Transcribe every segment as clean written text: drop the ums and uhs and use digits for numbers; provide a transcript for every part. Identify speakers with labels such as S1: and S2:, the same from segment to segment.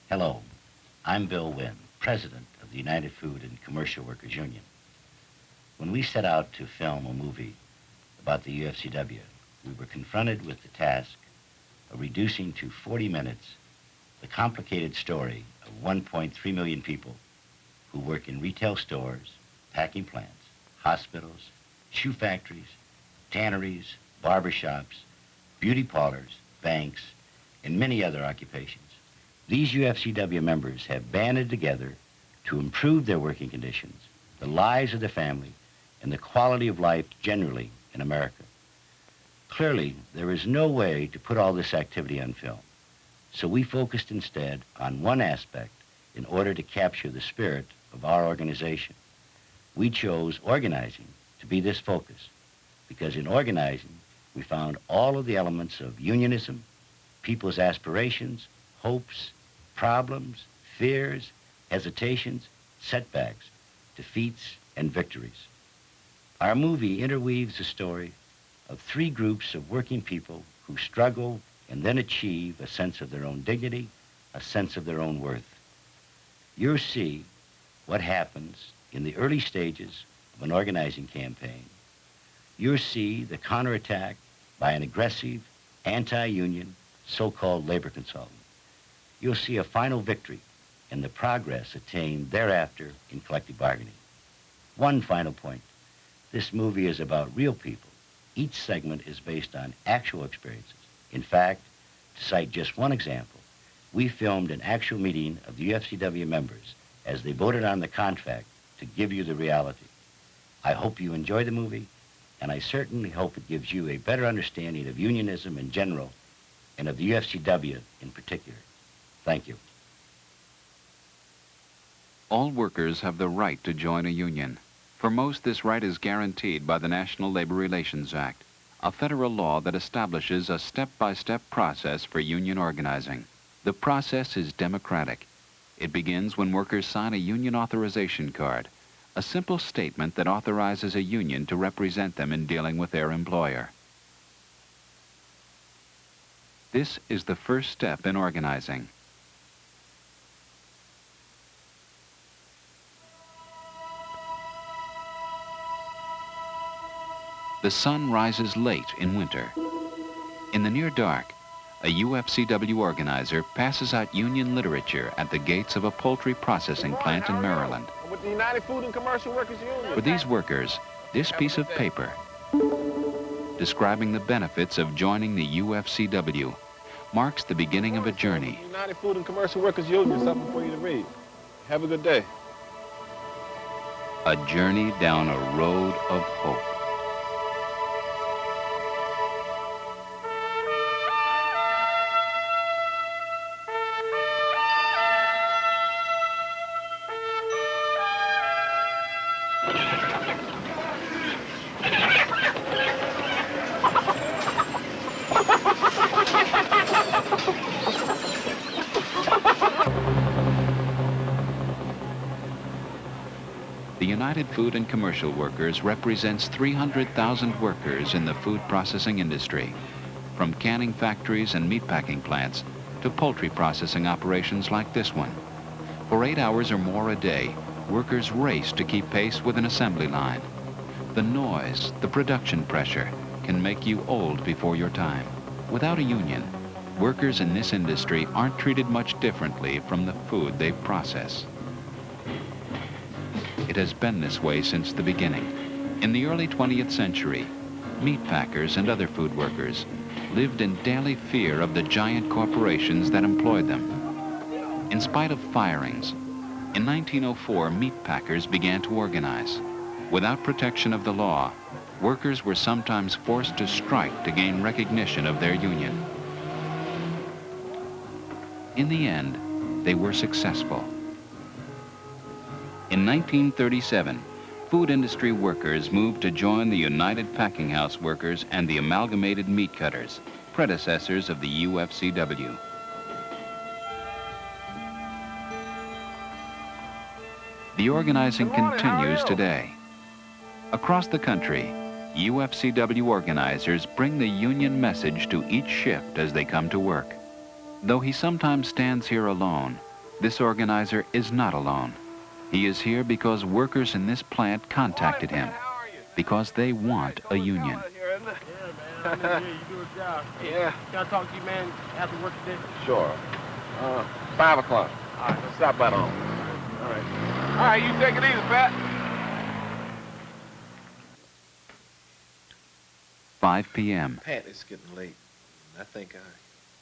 S1: Hello, I'm Bill Wynn, President of the United Food and Commercial Workers Union. When we set out to film a movie about the UFCW, we were confronted with the task of reducing to 40 minutes the complicated story of 1.3 million people who work in retail stores, packing plants, hospitals, shoe factories, tanneries, barbershops, beauty parlors, banks, and many other occupations. These UFCW members have banded together to improve their working conditions, the lives of their family, and the quality of life generally in America. Clearly, there is no way to put all this activity on film, so we focused instead on one aspect in order to capture the spirit of our organization. We chose organizing to be this focus, because in organizing, we found all of the elements of unionism, people's aspirations, hopes, problems, fears, hesitations, setbacks, defeats, and victories. Our movie interweaves the story of three groups of working people who struggle and then achieve a sense of their own dignity, a sense of their own worth. You'll see what happens in the early stages of an organizing campaign. You'll see the counterattack by an aggressive, anti-union, so-called labor consultant. You'll see a final victory and the progress attained thereafter in collective bargaining. One final point. This movie is about real people. Each segment is based on actual experiences. In fact, to cite just one example, we filmed an actual meeting of the UFCW members as they voted on the contract to give you the reality. I hope you enjoy the movie, and I certainly hope it gives you a better understanding of unionism in general and of the UFCW in particular. Thank you.
S2: All workers have the right to join a union. For most, this right is guaranteed by the National Labor Relations Act, a federal law that establishes a step-by-step process for union organizing. The process is democratic. It begins when workers sign a union authorization card, a simple statement that authorizes a union to represent them in dealing with their employer. This is the first step in organizing. The sun rises late in winter. In the near dark, a UFCW organizer passes out union literature at the gates of a poultry processing plant in Maryland.
S3: With the United Food and Commercial Workers Union.
S2: For these workers, this piece of paper, describing the benefits of joining the UFCW, marks the beginning of a journey.
S3: United Food and Commercial Workers Union, something for you to read. Have a good day.
S2: A journey down a road of hope. The United Food and Commercial Workers represents 300,000 workers in the food processing industry, from canning factories and meatpacking plants to poultry processing operations like this one. For 8 hours or more a day, workers race to keep pace with an assembly line. The noise, the production pressure, can make you old before your time. Without a union, workers in this industry aren't treated much differently from the food they process. It has been this way since the beginning. In the early 20th century, meat packers and other food workers lived in daily fear of the giant corporations that employed them. In spite of firings, in 1904, meat packers began to organize. Without protection of the law, workers were sometimes forced to strike to gain recognition of their union. In the end, they were successful. In 1937, food industry workers moved to join the United Packing House Workers and the Amalgamated Meat Cutters, predecessors of the UFCW. The organizing continues today. Across the country, UFCW organizers bring the union message to each shift as they come to work. Though he sometimes stands here alone, This organizer is not alone. He is here because workers in this plant contacted him, because they want a union.
S3: Yeah.
S4: Can I talk to you, man, after work today?
S3: Sure. 5 o'clock. All right, let's stop by home. All right. All right, you take it easy, Pat.
S2: 5 p.m.
S5: Pat, it's getting late. I think I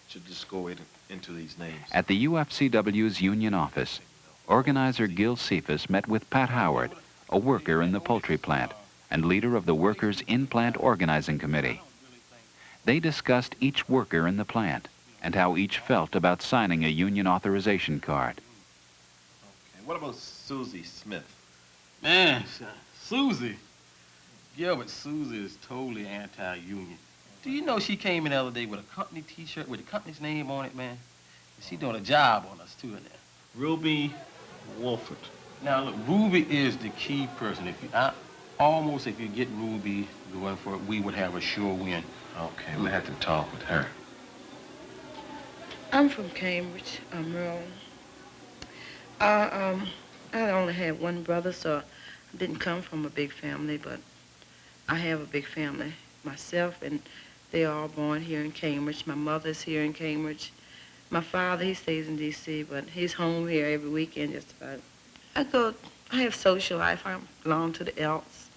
S5: should just go into these names.
S2: At the UFCW's union office, organizer Gil Cephas met with Pat Howard, a worker in the poultry plant and leader of the workers' in-plant organizing committee. They discussed each worker in the plant and how each felt about signing a union authorization card.
S5: Okay, what about Susie Smith?
S4: Man, Susie. Yeah, but Susie is totally anti-union. Do you know she came in the other day with a company T-shirt with the company's name on it, man? She doing a job on us, too, in there.
S5: Ruby Wolford.
S4: Now, look, Ruby is the key person. If you get Ruby going for it, we would have a sure win.
S5: Okay, we'll have to talk with her.
S6: I'm from Cambridge, Maryland. I only had one brother, so I didn't come from a big family, but I have a big family myself, and they are all born here in Cambridge. My mother's here in Cambridge. My father, he stays in D.C., but he's home here every weekend just about. I have social life. I belong to the Elks.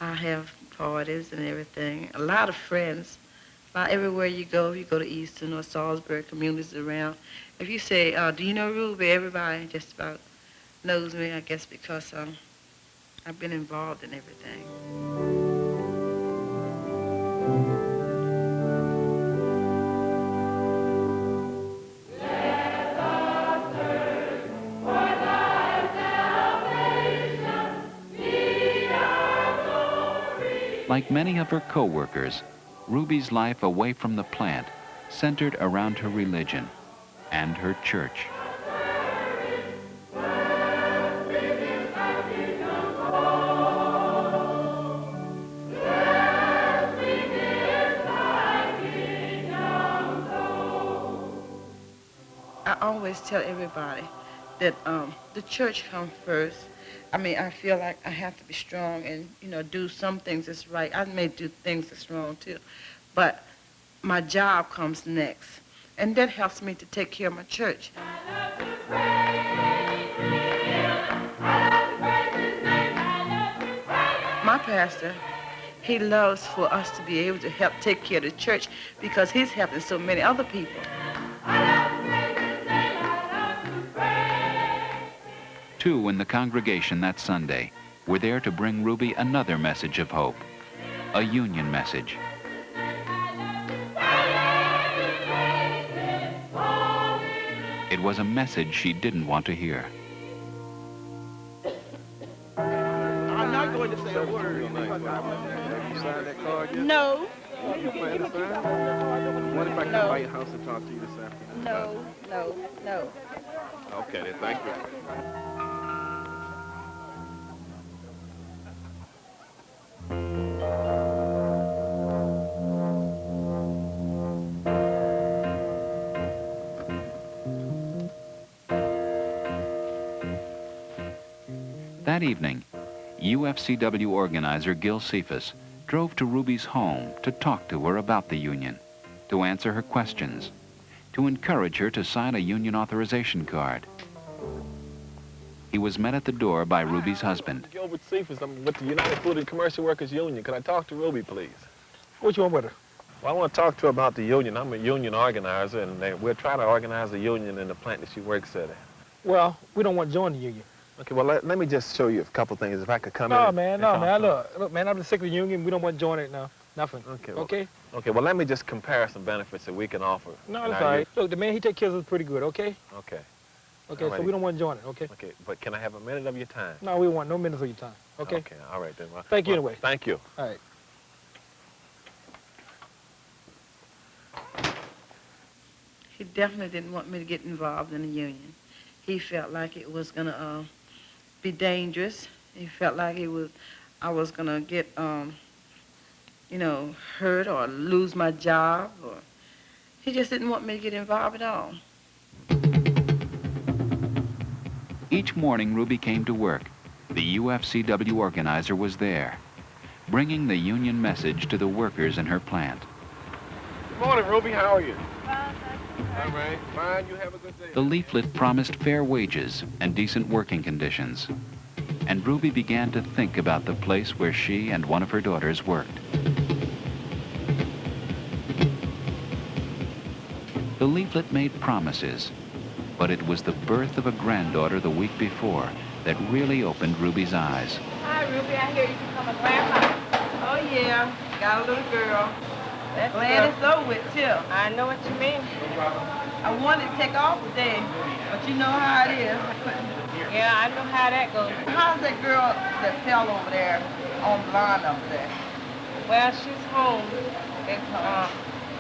S6: I have parties and everything. A lot of friends. About everywhere you go to Easton or Salisbury, communities around. If you say, do you know Ruby? Everybody just about knows me, I guess, because I've been involved in everything.
S2: Like many of her co-workers, Ruby's life away from the plant centered around her religion and her church.
S6: I always tell everybody that the church comes first. I mean, I feel like I have to be strong and, do some things that's right. I may do things that's wrong, too. But my job comes next. And that helps me to take care of my church. My pastor, he loves for us to be able to help take care of the church because he's helping so many other people.
S2: Two in the congregation that Sunday were there to bring Ruby another message of hope, a union message. It was a message she didn't want to hear.
S3: I'm not going to say a word. You signed that card yet?
S6: No.
S3: You plan to sign? What if I come by your house and talk to you this afternoon?
S6: No.
S3: Okay, then, thank you.
S2: That evening, UFCW organizer Gil Cephas drove to Ruby's home to talk to her about the union, to answer her questions, to encourage her to sign a union authorization card. He was met at the door by Ruby's husband.
S3: Gilbert Cephas, I'm with the United Food and Commercial Workers Union. Can I talk to Ruby, please?
S7: What you want with her?
S3: Well, I want to talk to her about the union. I'm a union organizer, and we're trying to organize a union in the plant that she works at.
S7: Well, we don't want to join the union.
S3: Okay, well, let me just show you a couple things. If I could come in.
S7: No,
S3: and
S7: man. Look, man, I'm sick of the union. We don't want to join it now. Nothing.
S3: Okay. Well,
S7: okay?
S3: Okay, well, let me just compare some benefits that we can offer.
S7: No, that's all right. Look, the man, he take care of us pretty good, okay?
S3: Okay.
S7: Okay, so we don't want to join it, okay?
S3: Okay, but can I have a minute of your time?
S7: No, we want no minutes of your time, okay?
S3: Okay, all right then. Well,
S7: Thank you anyway.
S3: Thank you.
S7: All right.
S6: He definitely didn't want me to get involved in the union. He felt like it was going to be dangerous. He felt like I was going to get, hurt or lose my job. Or he just didn't want me to get involved at all.
S2: Each morning Ruby came to work. The UFCW organizer was there, bringing the union message to the workers in her plant.
S3: Good morning, Ruby. How are you? All right. Fine. You have a good day.
S2: The leaflet promised fair wages and decent working conditions. And Ruby began to think about the place where she and one of her daughters worked. The leaflet made promises, but it was the birth of a granddaughter the week before that really opened Ruby's eyes.
S8: Hi, Ruby. I hear you become a grandma.
S6: Oh, yeah. Got a little girl.
S8: That's
S6: Glad
S8: good.
S6: it's over with, too.
S8: I know what you mean.
S6: I wanted to take off today, but you know how it is. I couldn't.
S8: Yeah, I know how that goes.
S6: How's that girl that fell over there on the line over there?
S8: Well, she's home. They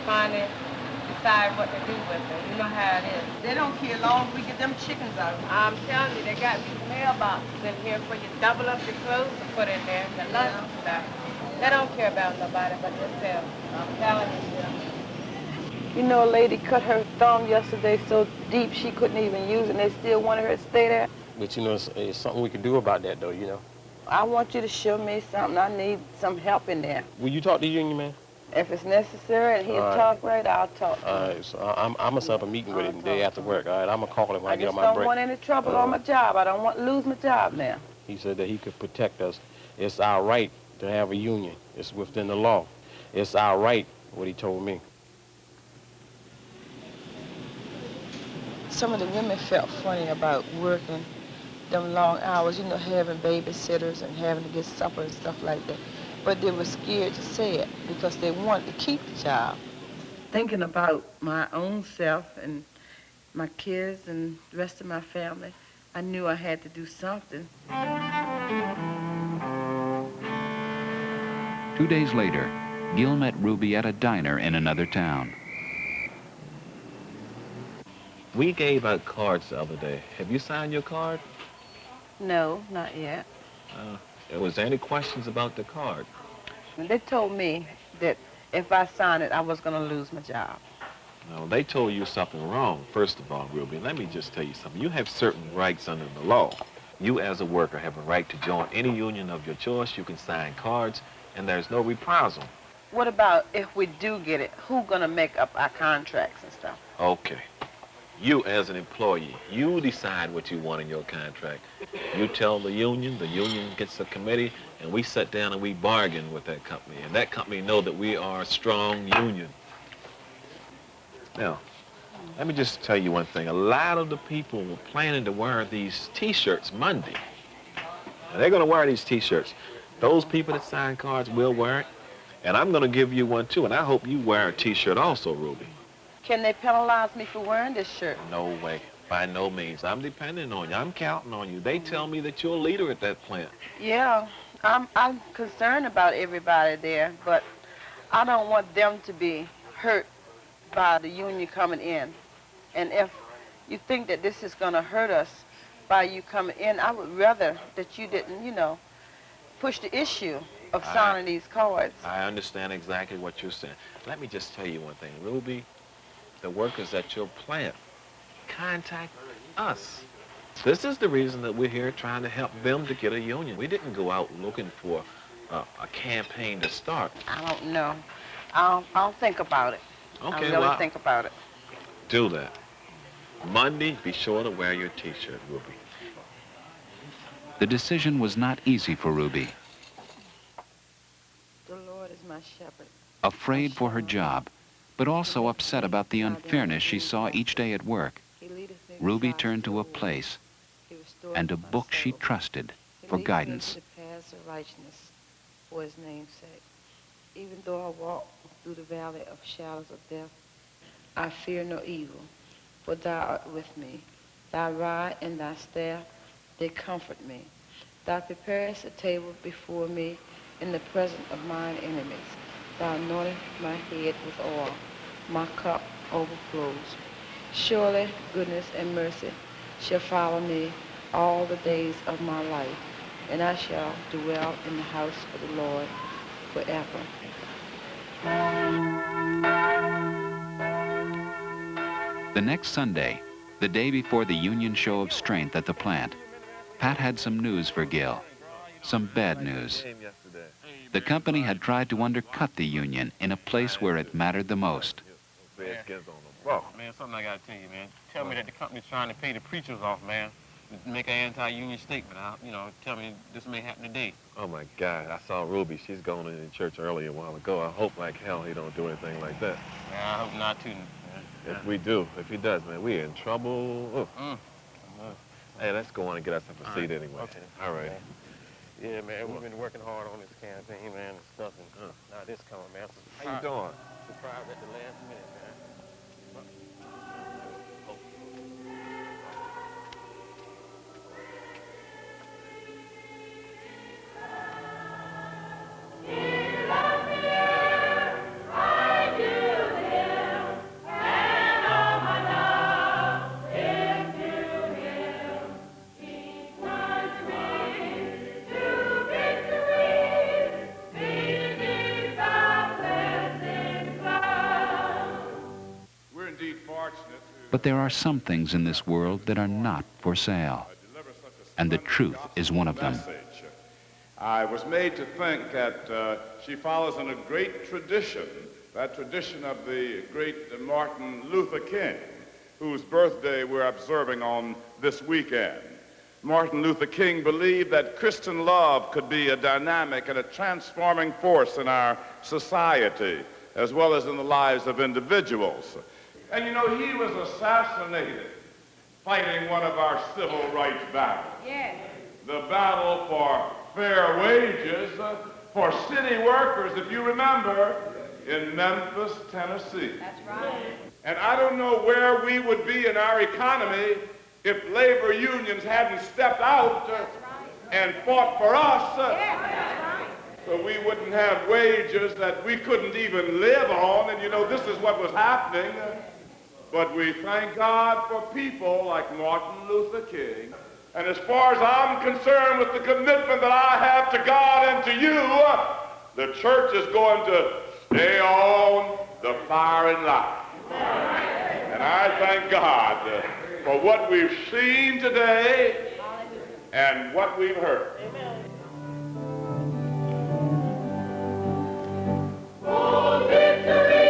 S8: finally decide what to do with her. You know how it is.
S6: They don't care as long as we get them chickens out.
S8: I'm telling you, they got these mailboxes in here for you to double up your clothes to put in there, the lunch and stuff. They don't care about nobody but themselves. I'm telling you.
S6: You know, a lady cut her thumb yesterday so deep she couldn't even use it, and they still wanted her to stay there.
S4: But, you know, it's something we can do about that, though, you know.
S6: I want you to show me something. I need some help in there.
S4: Will you talk to the union man?
S6: If it's necessary and he'll
S4: All right.
S6: talk right, I'll talk to him.
S4: All right, so I'm going to set up a meeting with him the day after work, all right? I'm going to call him when I
S6: I
S4: get on
S6: just
S4: my
S6: don't
S4: break.
S6: want any trouble on my job. I don't want to lose my job now.
S4: He said that he could protect us. It's our right to have a union. It's within the law. It's our right, what he told me.
S6: Some of the women felt funny about working them long hours, you know, having babysitters and having to get supper and stuff like that. But they were scared to say it because they wanted to keep the job. Thinking about my own self and my kids and the rest of my family, I knew I had to do something.
S2: 2 days later, Gil met Ruby at a diner in another town.
S5: We gave out cards the other day. Have you signed your card?
S6: No, not yet.
S5: Was there any questions about the card?
S6: They told me that if I signed it, I was going to lose my job.
S5: No, they told you something wrong, first of all, Ruby. Let me just tell you something. You have certain rights under the law. You, as a worker, have a right to join any union of your choice. You can sign cards, and there's no reprisal.
S6: What about if we do get it? Who's going to make up our contracts and stuff?
S5: Okay. You, as an employee, you decide what you want in your contract. You tell the union gets a committee, and we sit down and we bargain with that company. And that company know that we are a strong union. Now, let me just tell you one thing. A lot of the people were planning to wear these T-shirts Monday. Now, they're going to wear these T-shirts. Those people that sign cards will wear it, and I'm going to give you one, too, and I hope you wear a T-shirt also, Ruby.
S6: Can they penalize me for wearing this shirt?
S5: No way. By no means. I'm depending on you. I'm counting on you. They tell me that you're a leader at that plant.
S6: Yeah, I'm concerned about everybody there, but I don't want them to be hurt by the union coming in. And if you think that this is going to hurt us by you coming in, I would rather that you didn't, you know, push the issue of signing these cards.
S5: I understand exactly what you're saying. Let me just tell you one thing. Ruby, the workers at your plant contact us. This is the reason that we're here trying to help them to get a union. We didn't go out looking for a campaign to start.
S6: I don't know. I'll think about it.
S5: Okay,
S6: I'll really
S5: well,
S6: think about it.
S5: do that. Monday, be sure to wear your T-shirt, Ruby.
S2: The decision was not easy for Ruby.
S6: The Lord is my shepherd.
S2: Afraid for her job, but also upset about the unfairness she saw each day at work,
S6: He leadeth me
S2: Ruby
S6: beside
S2: turned
S6: still
S2: to a
S6: waters.
S2: place
S6: He restoreth
S2: and a
S6: my
S2: book she
S6: soul.
S2: trusted
S6: He
S2: for
S6: leadeth me
S2: guidance.
S6: to the paths of righteousness for his name's sake. Even though I walk through the valley of shadows of death, I fear no evil, for thou art with me. Thy rod and thy staff, they comfort me. Thou preparest a table before me in the presence of mine enemies. Thou anointest my head with oil. My cup overflows. Surely goodness and mercy shall follow me all the days of my life, and I shall dwell in the house of the Lord forever.
S2: The next Sunday, the day before the union show of strength at the plant, Pat had some news for Gil. Some bad news. The company had tried to undercut the union in a place where it mattered the most.
S3: Man, something I gotta tell you, man. Tell me that the company's trying to pay the preachers off, man. Make an anti-union statement. Tell me this may happen today.
S5: Oh my God, I saw Ruby. She's going in church early a while ago. I hope like hell he don't do anything like that.
S3: Yeah, I hope not too.
S5: If we do, if he does, man, we in trouble. Hey, let's go on and get ourselves a seat anyway.
S3: Okay.
S5: All right.
S3: Yeah, man, we've been working hard on this campaign, man, and stuff, and now this coming, man.
S5: How you doing?
S3: Surprised at the last minute, man.
S2: But there are some things in this world that are not for sale. And the truth is one of them.
S9: I was made to think that she follows in a great tradition, that tradition of the great Martin Luther King, whose birthday we're observing on this weekend. Martin Luther King believed that Christian love could be a dynamic and a transforming force in our society, as well as in the lives of individuals. And you know, he was assassinated fighting one of our civil rights battles.
S8: Yes.
S9: The battle for fair wages for city workers, if you remember, in Memphis, Tennessee.
S8: That's right.
S9: And I don't know where we would be in our economy if labor unions hadn't stepped out and fought for us.
S8: That's right.
S9: So we wouldn't have wages that we couldn't even live on. And you know, this is what was happening. But we thank God for people like Martin Luther King. And as far as I'm concerned with the commitment that I have to God and to you, the church is going to stay on the firing line. And I thank God for what we've seen today and what we've heard.
S8: Oh, victory!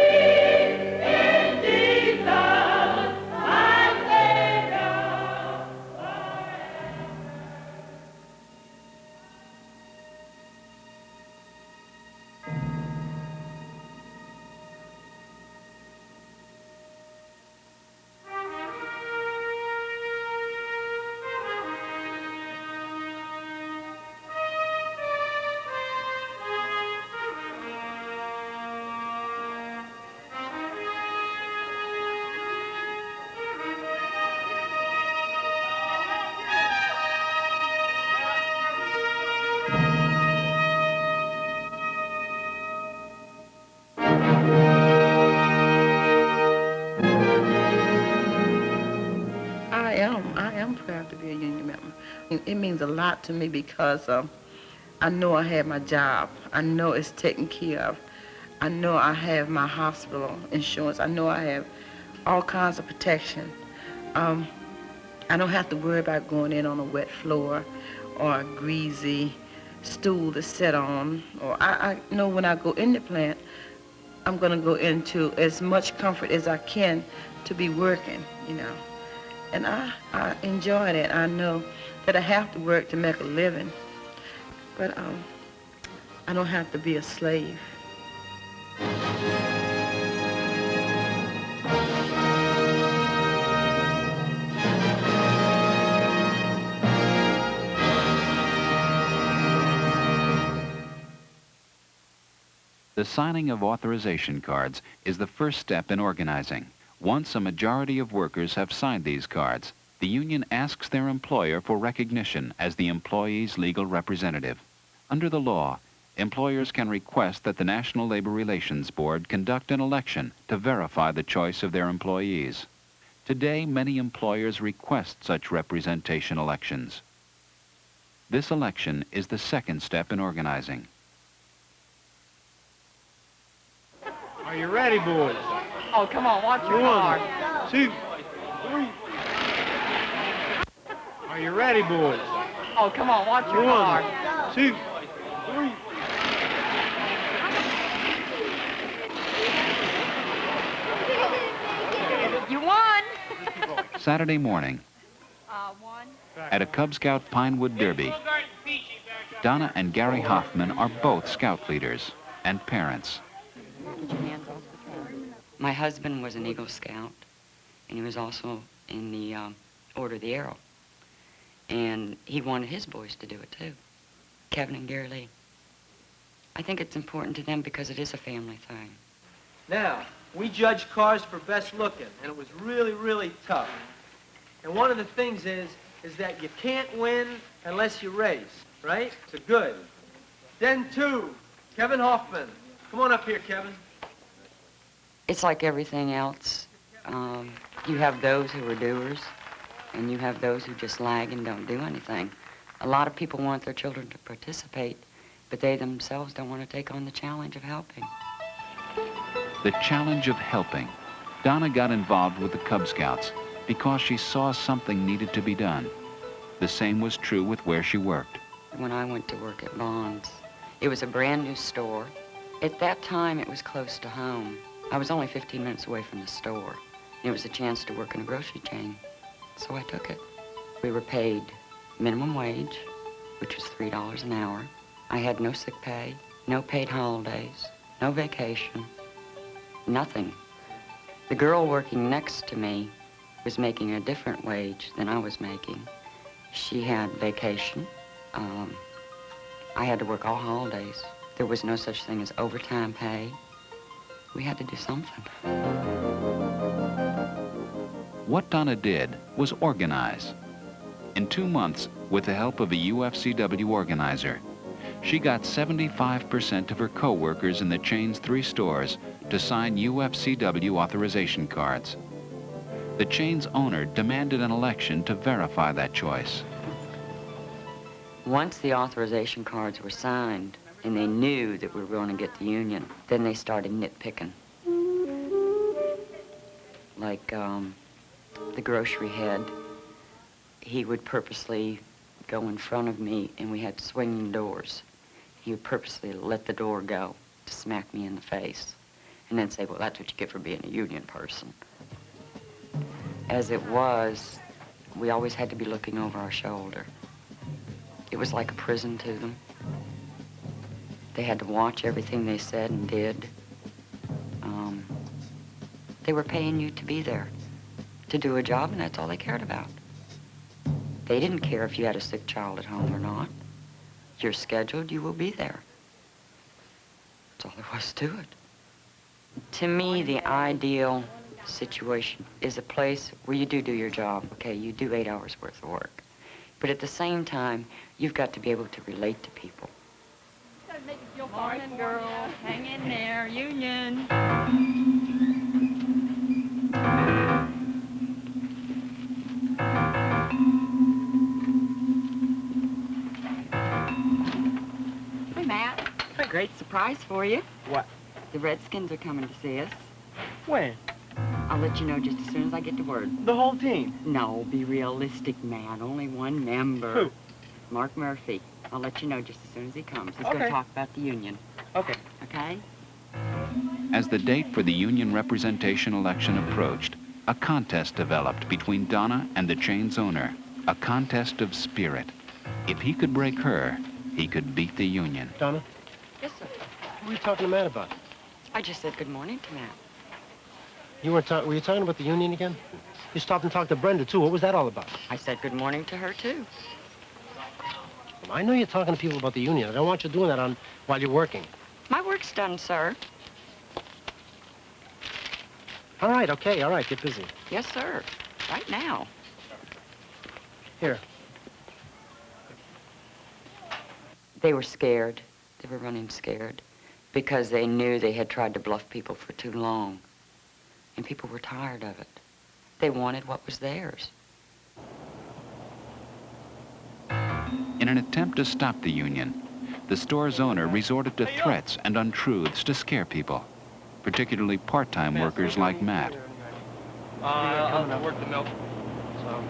S6: I am proud to be a union member. It means a lot to me because I know I have my job. I know it's taken care of. I know I have my hospital insurance. I know I have all kinds of protection. I don't have to worry about going in on a wet floor or a greasy stool to sit on. Or I know when I go in the plant, I'm going to go into as much comfort as I can to be working, you know. And I enjoy that. I know that I have to work to make a living, but I don't have to be a slave.
S2: The signing of authorization cards is the first step in organizing. Once a majority of workers have signed these cards, the union asks their employer for recognition as the employee's legal representative. Under the law, employers can request that the National Labor Relations Board conduct an election to verify the choice of their employees. Today, many employers request such representation elections. This election is the second step in organizing.
S7: Are you ready, boys?
S8: Oh, come on, watch your mark.
S7: 1, 2, 3. Are you ready, boys?
S8: Oh, come on, watch your car.
S7: 2, 3.
S8: You won.
S2: Saturday morning,
S8: One.
S2: at a Cub Scout Pinewood Derby, Donna and Gary Hoffman are both scout leaders and parents.
S8: Get your hands off the car. My husband was an Eagle Scout, and he was also in the Order of the Arrow. And he wanted his boys to do it too, Kevin and Gary Lee. I think it's important to them because it is a family thing.
S10: Now, we judged cars for best looking, and it was really, really tough. And one of the things is that you can't win unless you race, right? So good. Then 2, Kevin Hoffman. Come on up here, Kevin.
S8: It's like everything else. You have those who are doers, and you have those who just lag and don't do anything. A lot of people want their children to participate, but they themselves don't want to take on the challenge of helping.
S2: The challenge of helping. Donna got involved with the Cub Scouts because she saw something needed to be done. The same was true with where she worked.
S8: When I went to work at Bond's, it was a brand new store. At that time, it was close to home. I was only 15 minutes away from the store. And it was a chance to work in a grocery chain. So I took it. We were paid minimum wage, which was $3 an hour. I had no sick pay, no paid holidays, no vacation, nothing. The girl working next to me was making a different wage than I was making. She had vacation. I had to work all holidays. There was no such thing as overtime pay. We had to do something.
S2: What Donna did was organize. In 2 months, with the help of a UFCW organizer, she got 75% of her co-workers in the chain's 3 stores to sign UFCW authorization cards. The chain's owner demanded an election to verify that choice.
S8: Once the authorization cards were signed and they knew that we were going to get the union, then they started nitpicking. Like the grocery head, he would purposely go in front of me, and we had swinging doors. He would purposely let the door go to smack me in the face and then say, well, that's what you get for being a union person. As it was, we always had to be looking over our shoulder. It was like a prison to them. They had to watch everything they said and did. They were paying you to be there, to do a job, and that's all they cared about. They didn't care if you had a sick child at home or not. You're scheduled, you will be there. That's all there was to it. To me, the ideal situation is a place where you do your job, okay? You do 8 hours worth of work. But at the same time, you've got to be able to relate to people.
S11: Morning, girl. Hang in there, union.
S8: Hey, Matt. A great surprise for you.
S7: What?
S8: The Redskins are coming to see us.
S7: When?
S8: I'll let you know just as soon as I get the word.
S7: The whole team?
S8: No, be realistic, Matt. Only one member.
S7: Who?
S8: Mark Murphy. I'll let you know just as soon as he comes. He's going
S7: Okay.
S8: to talk about the union.
S7: Okay.
S8: Okay?
S2: As the date for the union representation election approached, a contest developed between Donna and the chain's owner, a contest of spirit. If he could break her, he could beat the union.
S12: Donna,
S8: Yes, sir.
S12: what were you talking to Matt about?
S8: I just said good morning to Matt.
S12: Were you talking about the union again? You stopped and talked to Brenda, too. What was that all about?
S8: I said good morning to her, too.
S12: Well, I know you're talking to people about the union. I don't want you doing that while you're working.
S8: My work's done, sir.
S12: All right, okay, all right. Get busy.
S8: Yes, sir. Right now.
S12: Here.
S8: They were scared. They were running scared because they knew they had tried to bluff people for too long. And people were tired of it. They wanted what was theirs.
S2: In an attempt to stop the union, the store's owner resorted to threats and untruths to scare people, particularly part-time workers like Matt.
S3: I'll work the milk.
S12: So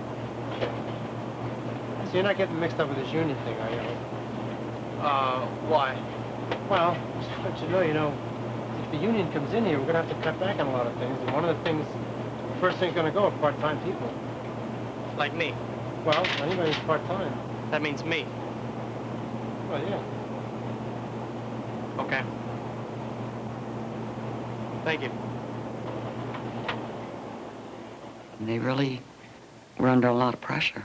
S12: you're not getting mixed up with this union thing, are you?
S10: Why?
S12: Well, just to let you know, if the union comes in here, we're going to have to cut back on a lot of things. And one of the things, the first thing's going to go are part-time people.
S10: Like me.
S12: Well, anybody who's part-time.
S10: That means me.
S12: Well, yeah.
S10: Okay. Thank you.
S8: They really were under a lot of pressure.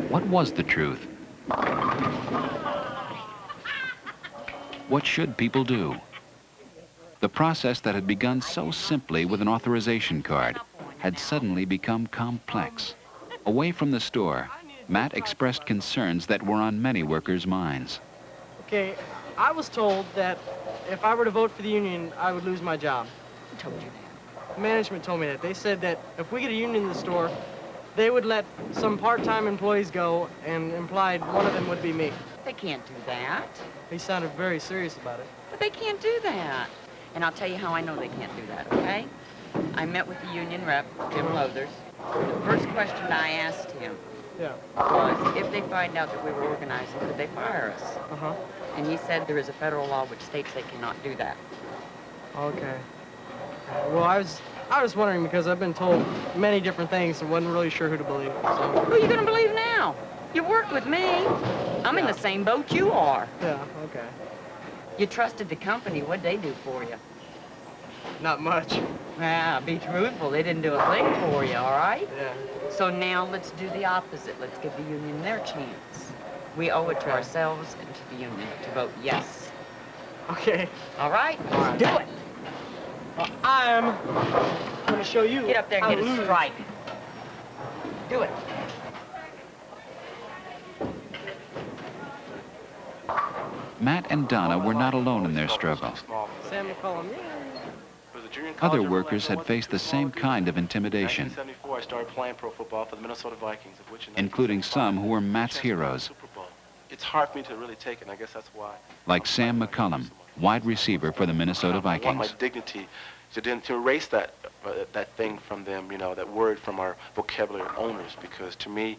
S2: What was the truth? What should people do? The process that had begun so simply with an authorization card had suddenly become complex. Away from the store, Matt expressed concerns that were on many workers' minds.
S10: Okay, I was told that if I were to vote for the union, I would lose my job.
S8: Who told you that?
S10: Management told me that. They said that if we get a union in the store, they would let some part-time employees go, and implied one of them would be me.
S8: They can't do that.
S10: He sounded very serious about it.
S8: But they can't do that. And I'll tell you how I know they can't do that, okay? I met with the union rep, Jim Lothers. The first question I asked him was if they find out that we were organizing, could they fire us?
S10: Uh-huh.
S8: And he said there is a federal law which states they cannot do that.
S10: Okay. Well, I was wondering because I've been told many different things and wasn't really sure who to believe. So.
S8: Who are you going to believe now? You work with me. I'm in the same boat you are.
S10: Yeah, okay.
S8: You trusted the company. What'd they do for you?
S10: Not much.
S8: Ah, be truthful. They didn't do a thing for you, all right?
S10: Yeah.
S8: So now let's do the opposite. Let's give the union their chance. We owe it to ourselves and to the union to vote yes.
S10: Okay.
S8: All right? Let's do it.
S10: I'm going to show you.
S8: Get up there and get a strike. Do it.
S2: Matt and Donna were not alone in their struggle.
S10: Sam McCollum,
S2: Other workers had faced the same kind of intimidation,
S13: In 1974, I started playing pro football for the Minnesota Vikings, of which in
S2: including some who were Matt's heroes,
S13: it's hard for me to really take it, and I guess that's why.
S2: like Sam McCullum, wide receiver for the Minnesota
S13: I want my
S2: Vikings.
S13: dignity to erase that thing from them, you know, that word from our vocabulary owners, because to me,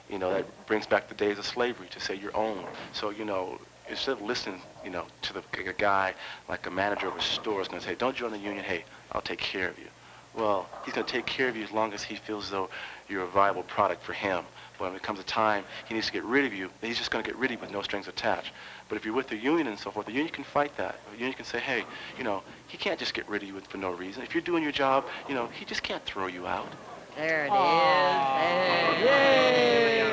S13: you know, that brings back the days of slavery to say your own. So, you know, instead of listening, you know, to a guy like a manager of a store is going to say, don't join the union, hey, I'll take care of you. Well, he's going to take care of you as long as he feels as though you're a viable product for him. But when it comes a time he needs to get rid of you, then he's just going to get rid of you with no strings attached. But if you're with the union and so forth, the union can fight that. The union can say, hey, you know, he can't just get rid of you for no reason. If you're doing your job, you know, he just can't throw you out.
S8: There it is. Hey.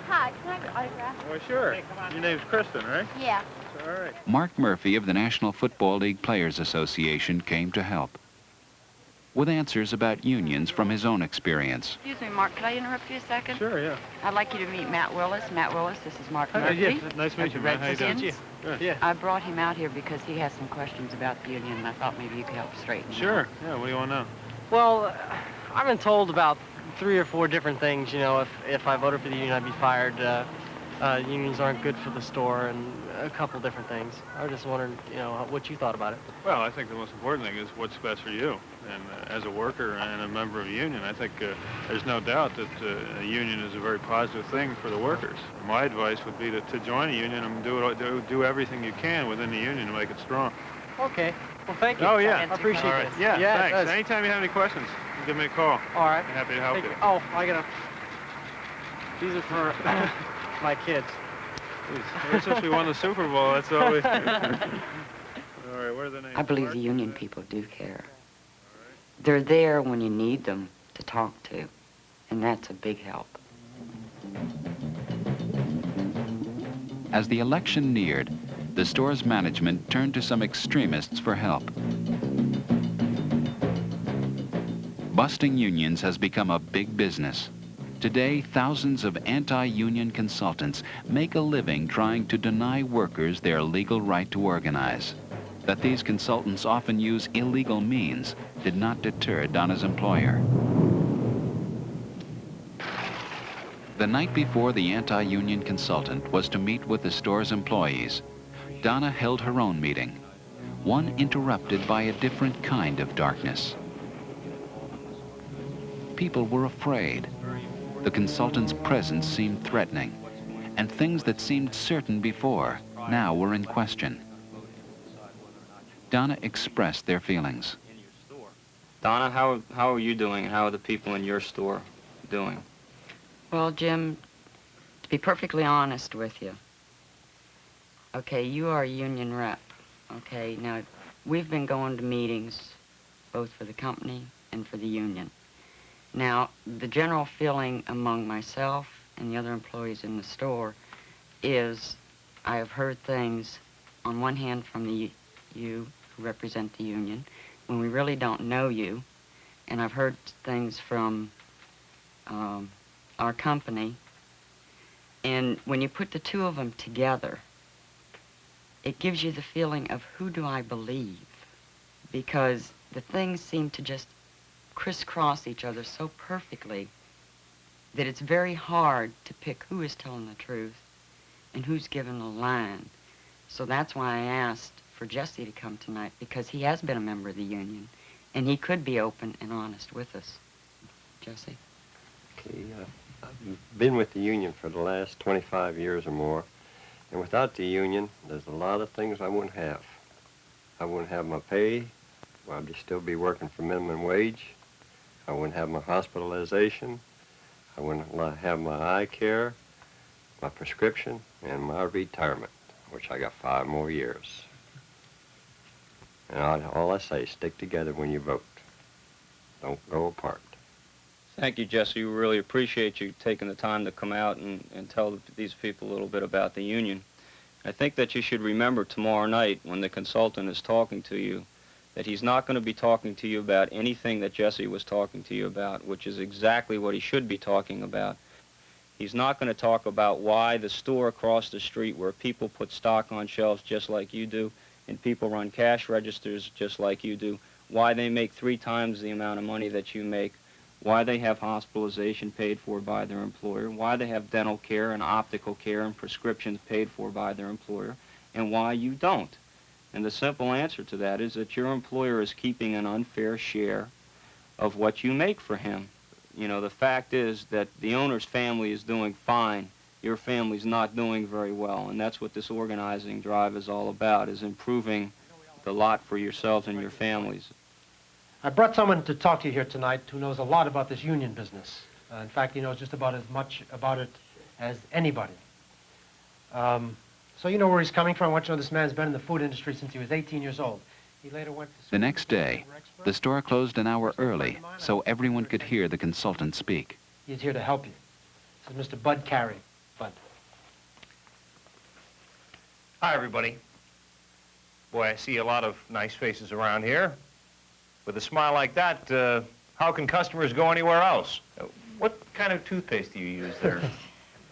S11: Hi, can I have your autograph?
S3: Well, sure. Your name's Kristen, right?
S11: Yeah.
S3: All right.
S2: Mark Murphy of the National Football League Players Association came to help, with answers about unions from his own experience.
S8: Excuse me, Mark, could I interrupt you a second?
S3: Sure, yeah.
S8: I'd like you to meet Matt Willis. Matt Willis, this is Mark Murphy.
S3: Yeah, nice to meet you,
S8: of the
S3: man. How you doing?
S8: Redskins.
S3: Good.
S10: Yeah.
S8: I brought him out here because he has some questions about the union, and I thought maybe you could help straighten them
S3: Sure.
S8: out.
S3: Yeah, what do you want to know?
S10: Well, I've been told about 3 or 4 different things, you know, if I voted for the union, I'd be fired. Unions aren't good for the store, and a couple different things. I was just wondering, you know, what you thought about it.
S3: Well, I think the most important thing is what's best for you. And as a worker and a member of a union, I think there's no doubt that a union is a very positive thing for the workers. My advice would be to join a union and do everything you can within the union to make it strong.
S10: Okay. Well, thank you.
S3: Oh, yeah.
S10: I appreciate
S3: All right.
S10: it.
S3: Yeah,
S10: it
S3: thanks.
S10: does.
S3: Anytime you have any questions, give me a call.
S10: All right.
S3: I'm happy to help
S10: Thank
S3: you.
S10: Oh, I gotta. These are for my kids.
S3: Ever since we won the Super Bowl, that's all we... All right, what are the names?
S8: I believe the union people do care. They're there when you need them to talk to, and that's a big help.
S2: As the election neared, the store's management turned to some extremists for help. Busting unions has become a big business. Today, thousands of anti-union consultants make a living trying to deny workers their legal right to organize. That these consultants often use illegal means did not deter Donna's employer. The night before the anti-union consultant was to meet with the store's employees, Donna held her own meeting, one interrupted by a different kind of darkness. people were afraid. The consultant's presence seemed threatening, and things that seemed certain before now were in question. Donna expressed their feelings.
S14: Donna, how are you doing, and how are the people in your store doing?
S8: Well, Jim, to be perfectly honest with you, okay, you are a union rep, okay? Now, we've been going to meetings, both for the company and for the union. Now, the general feeling among myself and the other employees in the store is I have heard things, on one hand, from you who represent the union, when we really don't know you, and I've heard things from our company, and when you put the two of them together, it gives you the feeling of who do I believe, because the things seem to just crisscross each other so perfectly that it's very hard to pick who is telling the truth and who's giving a line. So that's why I asked for Jesse to come tonight, because he has been a member of the union and he could be open and honest with us. Jesse?
S15: Okay, I've been with the union for the last 25 years or more, and without the union, there's a lot of things I wouldn't have. I wouldn't have my pay. Well, I'd still be working for minimum wage. I wouldn't have my hospitalization. I wouldn't have my eye care, my prescription, and my retirement, which I got 5 more years. And all I say is stick together when you vote. Don't go apart.
S14: Thank you, Jesse. We really appreciate you taking the time to come out and tell these people a little bit about the union. I think that you should remember tomorrow night when the consultant is talking to you that he's not going to be talking to you about anything that Jesse was talking to you about, which is exactly what he should be talking about. He's not going to talk about why the store across the street where people put stock on shelves just like you do and people run cash registers just like you do, why they make 3 times the amount of money that you make, why they have hospitalization paid for by their employer, why they have dental care and optical care and prescriptions paid for by their employer, and why you don't. And the simple answer to that is that your employer is keeping an unfair share of what you make for him. You know, the fact is that the owner's family is doing fine. Your family's not doing very well, and that's what this organizing drive is all about, is improving the lot for yourselves and your families.
S12: I brought someone to talk to you here tonight who knows a lot about this union business. In fact, he knows just about as much about it as anybody. So you know where he's coming from. I want you to know this man's been in the food industry since he was 18 years old. He later went to school.
S2: The next day, the store closed an hour early so everyone could hear the consultant speak.
S12: He's here to help you. This is Mr. Bud Carey. Bud.
S16: Hi, everybody. Boy, I see a lot of nice faces around here. With a smile like that, how can customers go anywhere else? What kind of toothpaste do you use there?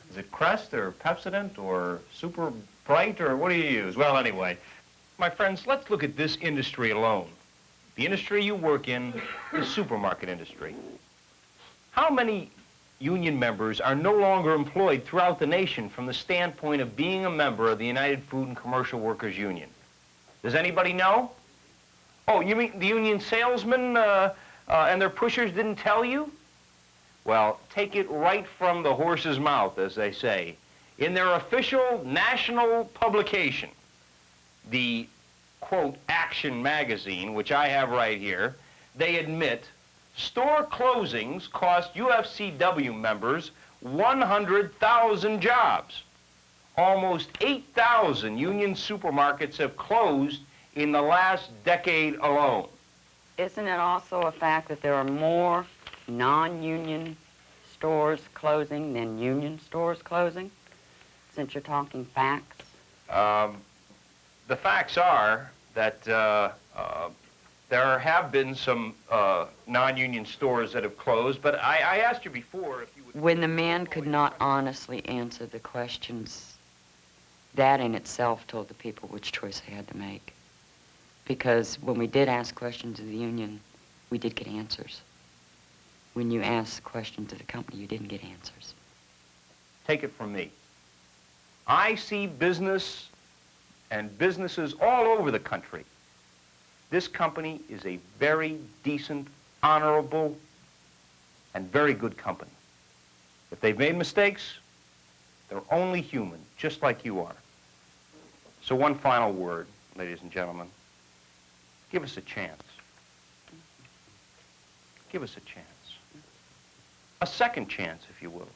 S16: Is it Crest or Pepsodent or Super Bright, or what do you use? Well, anyway, my friends, let's look at this industry alone. The industry you work in, the supermarket industry. How many union members are no longer employed throughout the nation from the standpoint of being a member of the United Food and Commercial Workers Union? Does anybody know? Oh, you mean the union salesmen and their pushers didn't tell you? Well, take it right from the horse's mouth, as they say. In their official national publication, the, quote, Action magazine, which I have right here, they admit store closings cost UFCW members 100,000 jobs. Almost 8,000 union supermarkets have closed in the last decade alone.
S8: Isn't it also a fact that there are more non-union stores closing than union stores closing, since you're talking facts?
S16: The facts are that there have been some non-union stores that have closed, but I asked you before if you would...
S8: When the man could not honestly answer the questions, that in itself told the people which choice they had to make. Because when we did ask questions of the union, we did get answers. When you asked questions of the company, you didn't get answers.
S16: Take it from me. I see business and businesses all over the country. This company is a very decent, honorable, and very good company. If they've made mistakes, they're only human, just like you are. So one final word, ladies and gentlemen. Give us a chance. Give us a chance. A second chance, if you will.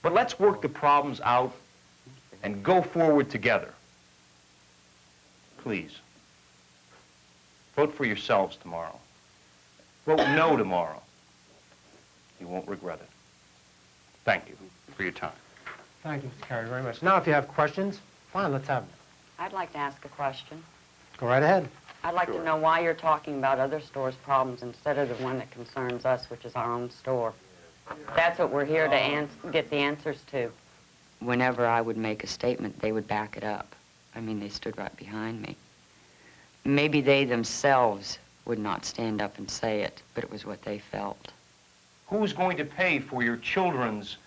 S16: But let's work the problems out and go forward together. Please. Vote for yourselves tomorrow. Vote no tomorrow. You won't regret it. Thank you for your time.
S12: Thank you, Mr. Carey, very much. Now, if you have questions, fine, let's have them.
S8: I'd like to ask a question.
S12: Go right ahead.
S8: I'd like to know why you're talking about other stores' problems instead of the one that concerns us, which is our own store. That's what we're here to get the answers to. Whenever I would make a statement, they would back it up. I mean, they stood right behind me. Maybe they themselves would not stand up and say it, but it was what they felt.
S16: Who's going to pay for your children's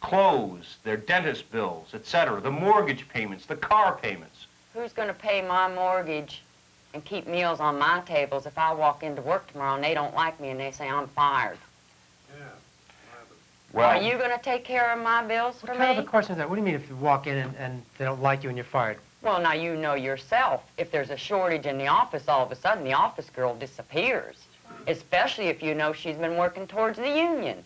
S16: clothes, their dentist bills, etc., the mortgage payments, the car payments?
S8: Who's going to pay my mortgage and keep meals on my tables if I walk into work tomorrow and they don't like me and they say I'm fired?
S16: Well,
S8: are you going to take care of my bills for
S12: What
S8: me?
S12: kind of a question is that? What do you mean if you walk in and they don't like you and you're fired?
S8: Well, now you know yourself. If there's a shortage in the office, all of a sudden the office girl disappears. Especially if you know she's been working towards the union.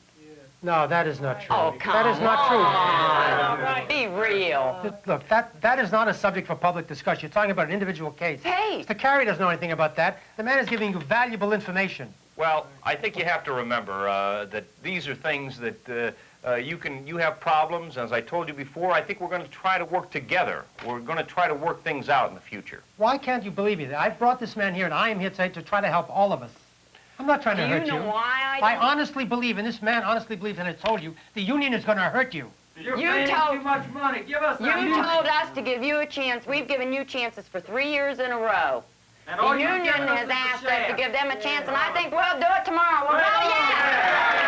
S12: No, that is not true.
S8: Oh, come
S12: That is not
S8: on.
S12: true.
S8: Be real.
S12: Look, that is not a subject for public discussion. You're talking about an individual case.
S8: Hey!
S12: Mr. Carey doesn't know anything about that. The man is giving you valuable information.
S16: well, I think you have to remember that these are things that you have problems. As I told you before, I think we're going to try to work together. We're going to try to work things out in the future.
S12: Why can't you believe me? I've brought this man here, and I am here today to try to help all of us. I'm not trying to hurt you.
S8: Do you know why
S12: I honestly believe, and this man honestly believes, and I told you, the union is going to hurt you.
S10: You're paying us too much money. Give us that
S8: You
S10: money.
S8: told us to give you a chance. We've given you chances for 3 years in a row.
S10: And all
S8: The
S10: you're
S8: union
S10: giving us
S8: has
S10: is a
S8: asked us
S10: shaft.
S8: to give them a chance, and I think we'll do it tomorrow. We'll go, yeah!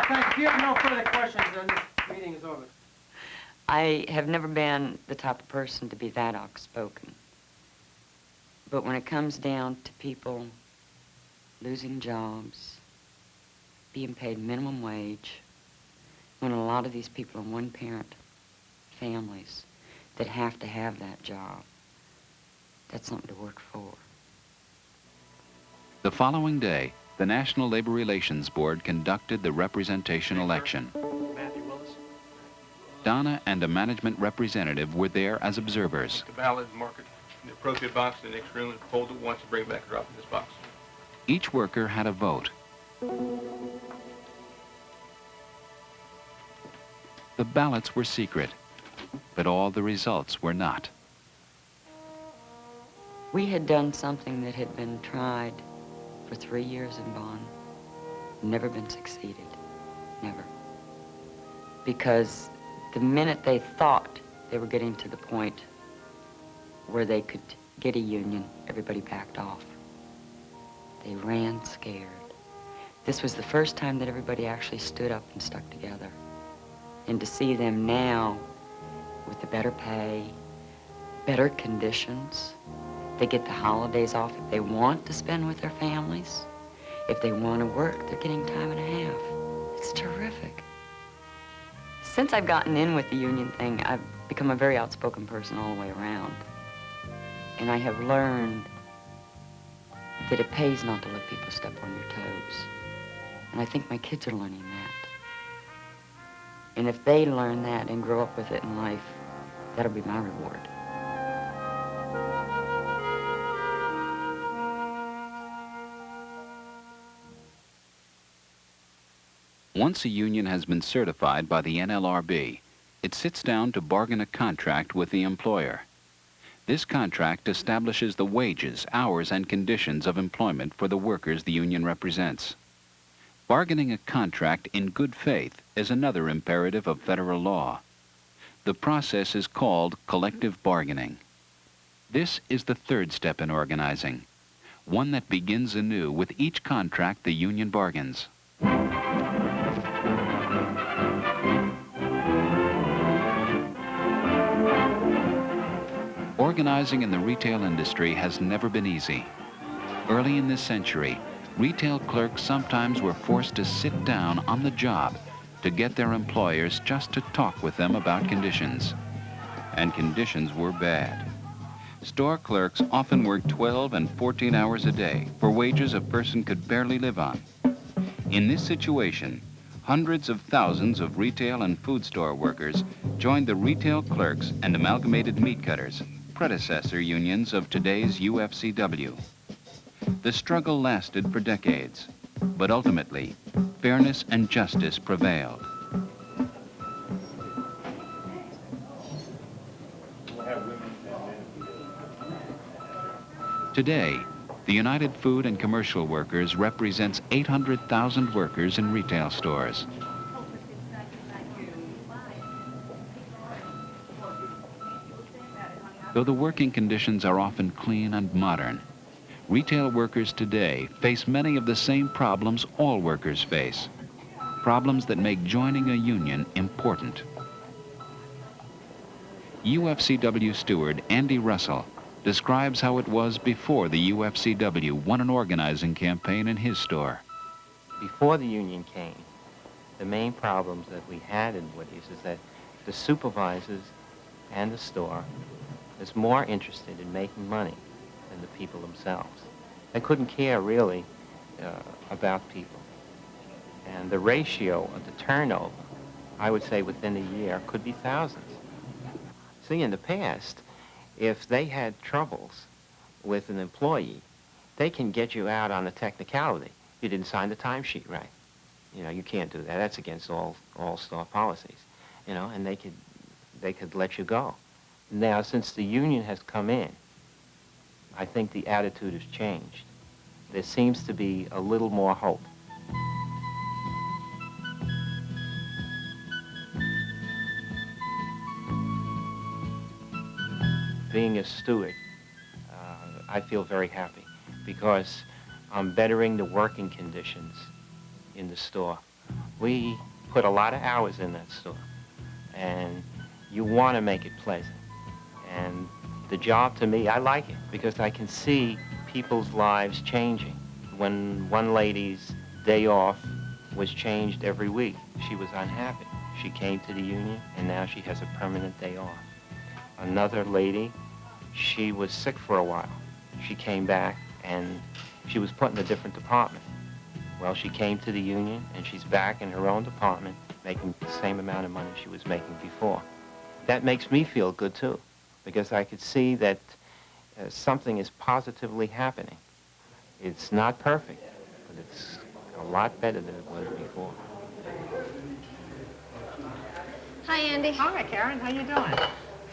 S12: Thank you. If you have no further questions, then this meeting is over.
S8: I have never been the type of person to be that outspoken. But when it comes down to people losing jobs, being paid minimum wage, when a lot of these people are one-parent families that have to have that job, that's something to work for.
S2: The following day, the National Labor Relations Board conducted the representation election.
S17: Matthew Willis.
S2: Donna and a management representative were there as observers.
S17: The ballot, mark it in the appropriate box in the next room and fold it once and bring it back and drop it in this box.
S2: Each worker had a vote. The ballots were secret, but all the results were not.
S8: We had done something that had been tried for 3 years in Bonn, never been succeeded, never. Because the minute they thought they were getting to the point where they could get a union, everybody backed off. They ran scared. This was the first time that everybody actually stood up and stuck together. And to see them now with the better pay, better conditions, they get the holidays off if they want to spend with their families. If they want to work, they're getting time and a half. It's terrific. Since I've gotten in with the union thing, I've become a very outspoken person all the way around. And I have learned that it pays not to let people step on your toes. And I think my kids are learning that. And if they learn that and grow up with it in life, that'll be my reward.
S2: Once a union has been certified by the NLRB, it sits down to bargain a contract with the employer. This contract establishes the wages, hours, and conditions of employment for the workers the union represents. Bargaining a contract in good faith is another imperative of federal law. The process is called collective bargaining. This is the third step in organizing, one that begins anew with each contract the union bargains. Organizing in the retail industry has never been easy. Early in this century, retail clerks sometimes were forced to sit down on the job to get their employers just to talk with them about conditions. And conditions were bad. Store clerks often worked 12 and 14 hours a day for wages a person could barely live on. In this situation, hundreds of thousands of retail and food store workers joined the retail clerks and amalgamated meat cutters, predecessor unions of today's UFCW. The struggle lasted for decades, but ultimately, fairness and justice prevailed. Today, the United Food and Commercial Workers represents 800,000 workers in retail stores. Though the working conditions are often clean and modern, retail workers today face many of the same problems all workers face, problems that make joining a union important. UFCW steward Andy Russell describes how it was before the UFCW won an organizing campaign in his store.
S18: Before the union came, the main problems that we had in Woody's is that the supervisors and the store was more interested in making money than the people themselves. They couldn't care really about people. And the ratio of the turnover, I would say within a year, could be thousands. See, in the past, if they had troubles with an employee, they can get you out on a technicality. You didn't sign the timesheet right. You know, you can't do that. That's against all store policies. You know, and they could let you go. Now, since the union has come in, I think the attitude has changed. There seems to be a little more hope. Being a steward, I feel very happy because I'm bettering the working conditions in the store. We put a lot of hours in that store, and you want to make it pleasant. And the job, to me, I like it because I can see people's lives changing. When one lady's day off was changed every week, she was unhappy. She came to the union, and now she has a permanent day off. Another lady, she was sick for a while. She came back, and she was put in a different department. Well, she came to the union, and she's back in her own department, making the same amount of money she was making before. That makes me feel good, too, because I could see that something is positively happening. It's not perfect, but it's a lot better than it was before.
S11: Hi, Andy.
S19: Hi, Karen. How you doing?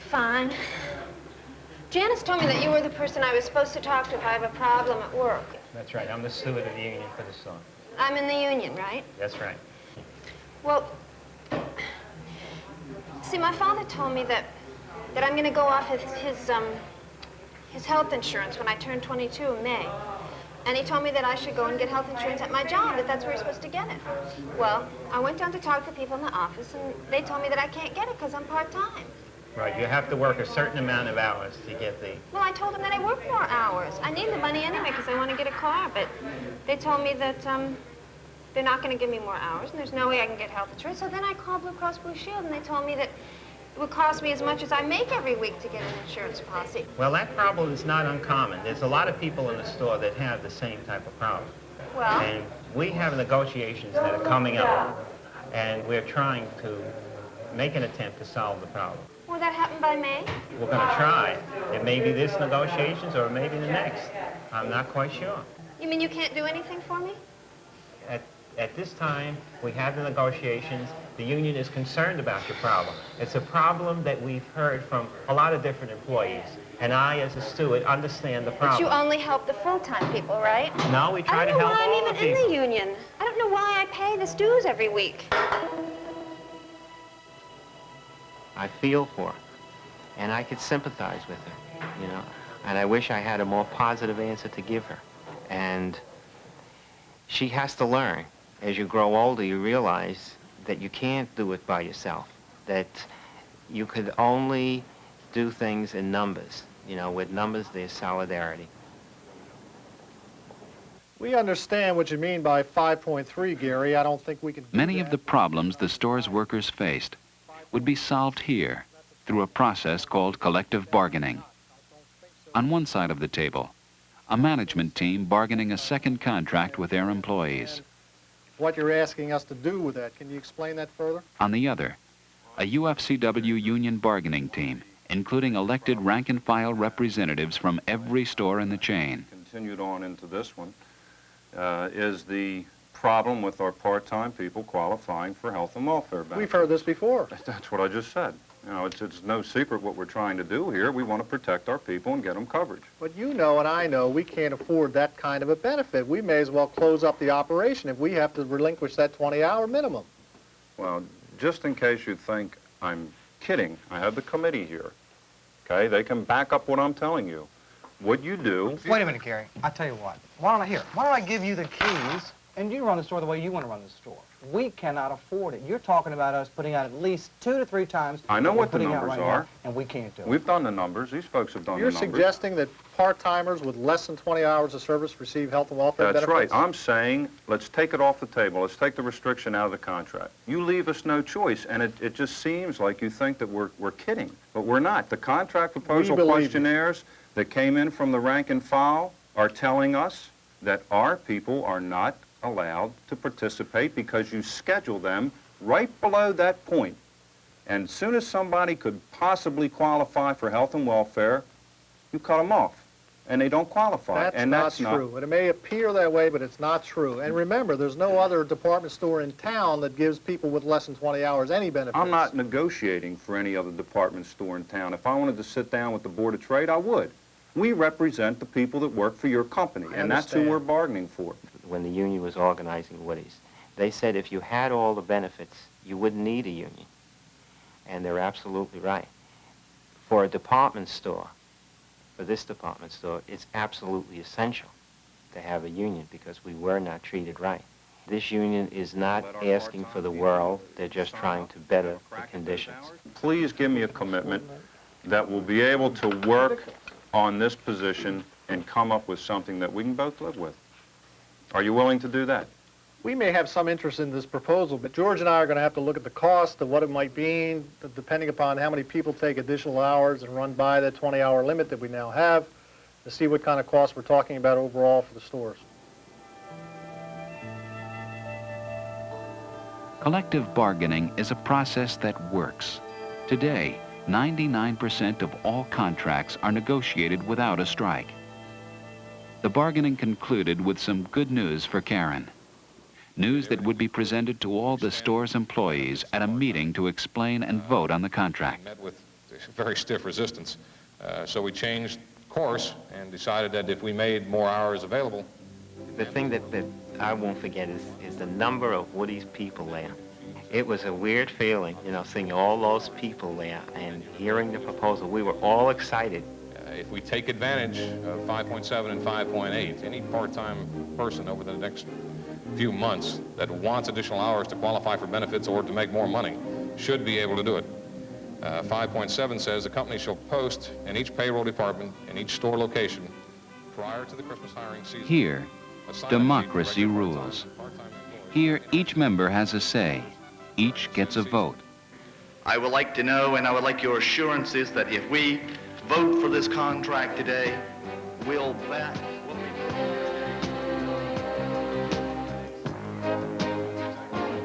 S11: Fine. Janice told me that you were the person I was supposed to talk to if I have a problem at work.
S12: That's right. I'm the steward of the union for the store.
S11: I'm in the union, right?
S12: That's right.
S11: Well, see, my father told me that I'm going to go off his health insurance when I turn 22 in May. And he told me that I should go and get health insurance at my job, that that's where you're supposed to get it. Well, I went down to talk to people in the office, and they told me that I can't get it because I'm part-time.
S12: Right. You have to work a certain amount of hours to get the...
S11: Well, I told them that I work more hours. I need the money anyway because I want to get a car, but they told me that they're not going to give me more hours, and there's no way I can get health insurance. So then I called Blue Cross Blue Shield, and they told me that it would cost me as much as I make every week to get an insurance policy.
S12: Well, that problem is not uncommon. There's a lot of people in the store that have the same type of problem.
S11: Well...
S12: And we have negotiations that are coming up, and we're trying to make an attempt to solve the problem.
S11: Will that happen by May?
S12: We're going to try. It may be this negotiations or it may be the next. I'm not quite sure.
S11: You mean you can't do anything for me?
S12: At this time, we have the negotiations. The union is concerned about your problem. It's a problem that we've heard from a lot of different employees. And I, as a steward, understand the problem.
S11: But you only help the full-time people, right?
S12: No, we try to help all the people.
S11: I don't know why I'm even in the union. I don't know why I pay this dues every week.
S18: I feel for her, and I could sympathize with her, you know, and I wish I had a more positive answer to give her. And she has to learn. As you grow older, you realize that you can't do it by yourself, that you could only do things in numbers. You know, with numbers, there's solidarity.
S7: We understand what you mean by 5.3, Gary. I don't think we can do
S2: Many
S7: that.
S2: of the problems the store's workers faced would be solved here through a process called collective bargaining. On one side of the table, a management team bargaining a second contract with their employees.
S7: What you're asking us to do with that, can you explain that further?
S2: On the other, a UFCW union bargaining team, including elected rank-and-file representatives from every store in the chain.
S19: Continued on into this one, is the problem with our part-time people qualifying for health and welfare benefits.
S7: We've heard this before.
S19: That's what I just said. You know, it's no secret what we're trying to do here. We want to protect our people and get them coverage.
S7: But you know and I know we can't afford that kind of a benefit. We may as well close up the operation if we have to relinquish that 20-hour minimum.
S19: Well, just in case you think I'm kidding, I have the committee here. Okay, they can back up what I'm telling you. What you do...
S20: Wait a minute, Gary. I'll tell you what. Why don't I give you the keys and you run the store the way you want to run the store? We cannot afford it. You're talking about us putting out at least 2 to 3 times.
S19: I know what the
S20: putting out
S19: numbers
S20: right
S19: are.
S20: now, and we can't do it.
S19: We've done the numbers. These folks have done
S7: You're
S19: the numbers.
S7: suggesting that part-timers with less than 20 hours of service receive health and welfare
S19: That's
S7: benefits?
S19: right. I'm saying let's take it off the table. Let's take the restriction out of the contract. You leave us no choice, and it just seems like you think that we're kidding, but we're not. The contract proposal questionnaires that came in from the rank and file are telling us that our people are not allowed to participate because you schedule them right below that point. And as soon as somebody could possibly qualify for health and welfare, you cut them off, and they don't qualify.
S7: That's not true. And it may appear that way, but it's not true. And remember, there's no other department store in town that gives people with less than 20 hours any benefits.
S19: I'm not negotiating for any other department store in town. If I wanted to sit down with the Board of Trade, I would. We represent the people that work for your company, and that's who we're bargaining for.
S18: When the union was organizing Woody's, they said if you had all the benefits, you wouldn't need a union. And they're absolutely right. For a department store, for this department store, it's absolutely essential to have a union because we were not treated right. This union is not asking for the world, they're just trying to better the conditions.
S19: Please give me a commitment that we'll be able to work on this position and come up with something that we can both live with. Are you willing to do that?
S7: We may have some interest in this proposal, but George and I are going to have to look at the cost of what it might mean, depending upon how many people take additional hours and run by that 20-hour limit that we now have, to see what kind of costs we're talking about overall for the stores.
S2: Collective bargaining is a process that works. Today, 99% of all contracts are negotiated without a strike. The bargaining concluded with some good news for Karen. News that would be presented to all the store's employees at a meeting to explain and vote on the contract.
S21: Met with very stiff resistance. So we changed course and decided that if we made more hours available.
S18: The thing that I won't forget is the number of Woody's people there. It was a weird feeling, you know, seeing all those people there and hearing the proposal. We were all excited.
S21: If we take advantage of 5.7 and 5.8, any part-time person over the next few months that wants additional hours to qualify for benefits or to make more money should be able to do it. 5.7 says the company shall post in each payroll department in each store location prior to the Christmas hiring season.
S2: Here, democracy rules. Here, each member has a say. Each gets a vote.
S22: I would like to know, and I would like your assurances that if we vote for this contract today, will that...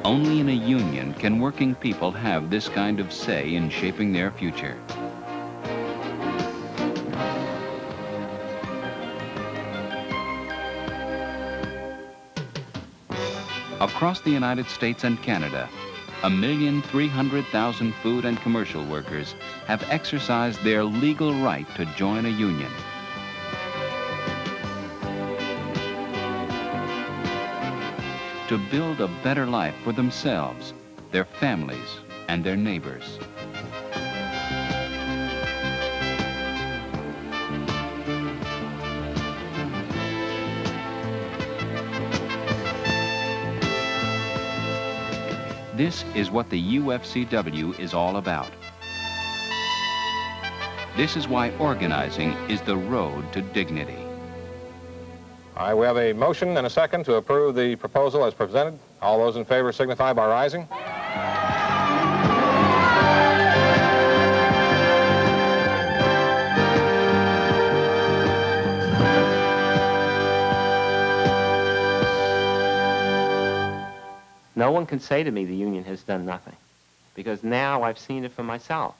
S2: Only in a union can working people have this kind of say in shaping their future. Across the United States and Canada, 1,300,000 food and commercial workers have exercised their legal right to join a union. To build a better life for themselves, their families, and their neighbors. This is what the UFCW is all about. This is why organizing is the road to dignity.
S21: All right, we have a motion and a second to approve the proposal as presented. All those in favor signify by rising.
S18: No one can say to me the union has done nothing, because now I've seen it for myself.